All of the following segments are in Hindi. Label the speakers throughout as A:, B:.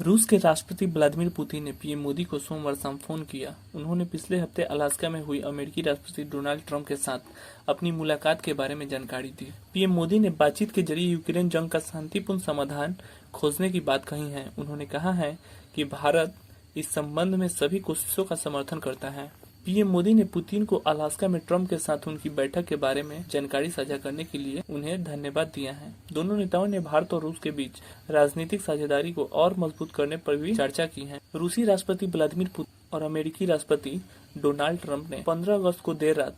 A: रूस के राष्ट्रपति व्लादिमीर पुतिन ने पीएम मोदी को सोमवार शाम फोन किया। उन्होंने पिछले हफ्ते अलास्का में हुई अमेरिकी राष्ट्रपति डोनाल्ड ट्रंप के साथ अपनी मुलाकात के बारे में जानकारी दी। पीएम मोदी ने बातचीत के जरिए यूक्रेन जंग का शांतिपूर्ण समाधान खोजने की बात कही है। उन्होंने कहा है कि भारत इस संबंध में सभी कोशिशों का समर्थन करता है। पीएम मोदी ने पुतिन को अलास्का में ट्रंप के साथ उनकी बैठक के बारे में जानकारी साझा करने के लिए उन्हें धन्यवाद दिया है। दोनों नेताओं ने भारत और रूस के बीच राजनीतिक साझेदारी को और मजबूत करने पर भी चर्चा की है। रूसी राष्ट्रपति व्लादिमीर पुतिन और अमेरिकी राष्ट्रपति डोनाल्ड ट्रंप ने 15 अगस्त को देर रात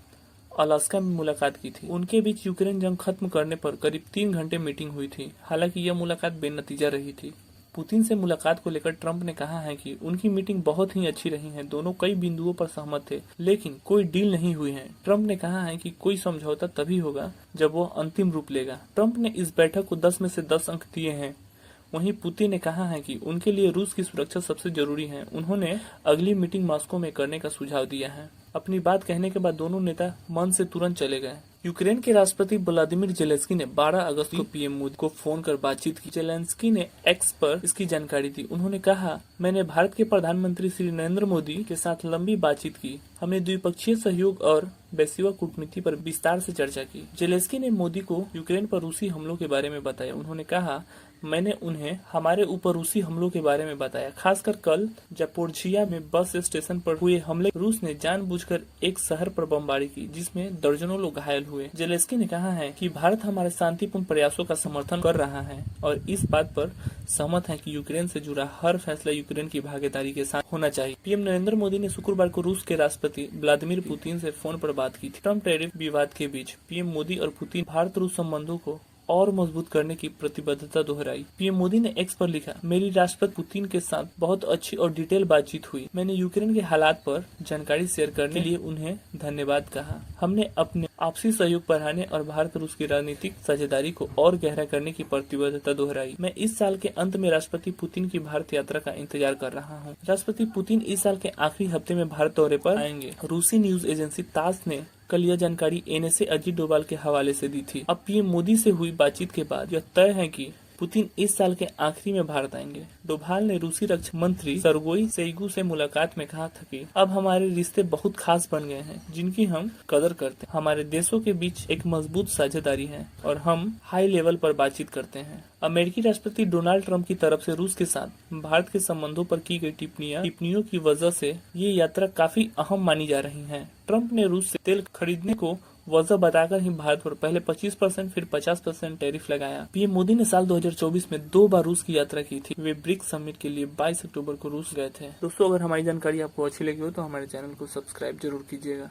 A: अलास्का में मुलाकात की थी। उनके बीच यूक्रेन जंग खत्म करने पर करीब 3 घंटे मीटिंग हुई थी। हालांकि यह मुलाकात बेनतीजा रही थी। पुतिन से मुलाकात को लेकर ट्रंप ने कहा है कि उनकी मीटिंग बहुत ही अच्छी रही है। दोनों कई बिंदुओं पर सहमत थे, लेकिन कोई डील नहीं हुई है। ट्रंप ने कहा है कि कोई समझौता तभी होगा जब वो अंतिम रूप लेगा। ट्रंप ने इस बैठक को 10 में से 10 अंक दिए हैं। वहीं पुतिन ने कहा है कि उनके लिए रूस की सुरक्षा सबसे जरूरी है। उन्होंने अगली मीटिंग मॉस्को में करने का सुझाव दिया है। अपनी बात कहने के बाद दोनों नेता मन से तुरंत चले गए। यूक्रेन के राष्ट्रपति व्लादिमीर जेलेंस्की ने 12 अगस्त को पीएम मोदी को फोन कर बातचीत की। जेलेंस्की ने एक्स पर इसकी जानकारी दी। उन्होंने कहा, मैंने भारत के प्रधानमंत्री श्री नरेंद्र मोदी के साथ लंबी बातचीत की। हमने द्विपक्षीय सहयोग और वैश्विक कूटनीति पर विस्तार से चर्चा की। जेलेंस्की ने मोदी को यूक्रेन पर रूसी हमलों के बारे में बताया। उन्होंने कहा, मैंने उन्हें हमारे ऊपर रूसी हमलों के बारे में बताया, खासकर कल जापोरिझिया में बस स्टेशन पर हुए हमले। रूस ने जानबूझकर एक शहर पर बमबारी की, जिसमें दर्जनों लोग घायल हुए। जेलेंस्की ने कहा है कि भारत हमारे शांतिपूर्ण प्रयासों का समर्थन कर रहा है और इस बात पर सहमत है कि यूक्रेन से जुड़ा हर फैसला यूक्रेन की भागीदारी के साथ होना चाहिए। पीएम नरेंद्र मोदी ने शुक्रवार को रूस के राष्ट्रपति व्लादिमीर पुतिन से फोन पर बात की थी। ट्रंप टैरिफ विवाद के बीच पीएम मोदी और पुतिन भारत रूस संबंधों को और मजबूत करने की प्रतिबद्धता दोहराई। पीएम मोदी ने एक्स पर लिखा, मेरी राष्ट्रपति पुतिन के साथ बहुत अच्छी और डिटेल बातचीत हुई। मैंने यूक्रेन के हालात पर जानकारी शेयर करने के लिए उन्हें धन्यवाद कहा। हमने अपने आपसी सहयोग बढ़ाने और भारत रूस की राजनीतिक साझेदारी को और गहरा करने की प्रतिबद्धता दोहराई। मैं इस साल के अंत में राष्ट्रपति पुतिन की भारत यात्रा का इंतजार कर रहा हूँ। राष्ट्रपति पुतिन इस साल के आखिरी हफ्ते में भारत दौरे पर आएंगे। रूसी न्यूज एजेंसी तास ने कल यह जानकारी एनएसए अजीत डोभाल के हवाले से दी थी। अब पीएम मोदी से हुई बातचीत के बाद यह तय है कि पुतिन इस साल के आखिरी में भारत आएंगे। डोभाल ने रूसी रक्षा मंत्री सर्गोई शोइगु से मुलाकात में कहा था कि अब हमारे रिश्ते बहुत खास बन गए हैं, जिनकी हम कदर करते हैं। हमारे देशों के बीच एक मजबूत साझेदारी है और हम हाई लेवल पर बातचीत करते हैं। अमेरिकी राष्ट्रपति डोनाल्ड ट्रंप की तरफ से रूस के साथ भारत के संबंधों पर की गई टिप्पणियों की वजह से ये यात्रा काफी अहम मानी जा रही है। ट्रंप ने रूस से तेल खरीदने को वजह बताकर ही भारत पर पहले 25% फिर 50% टैरिफ लगाया। पीएम मोदी ने साल 2024 में 2 बार रूस की यात्रा की थी। वे ब्रिक्स समिट के लिए 22 अक्टूबर को रूस गए थे। दोस्तों, अगर हमारी जानकारी आपको अच्छी लगी हो तो हमारे चैनल को सब्सक्राइब जरूर कीजिएगा।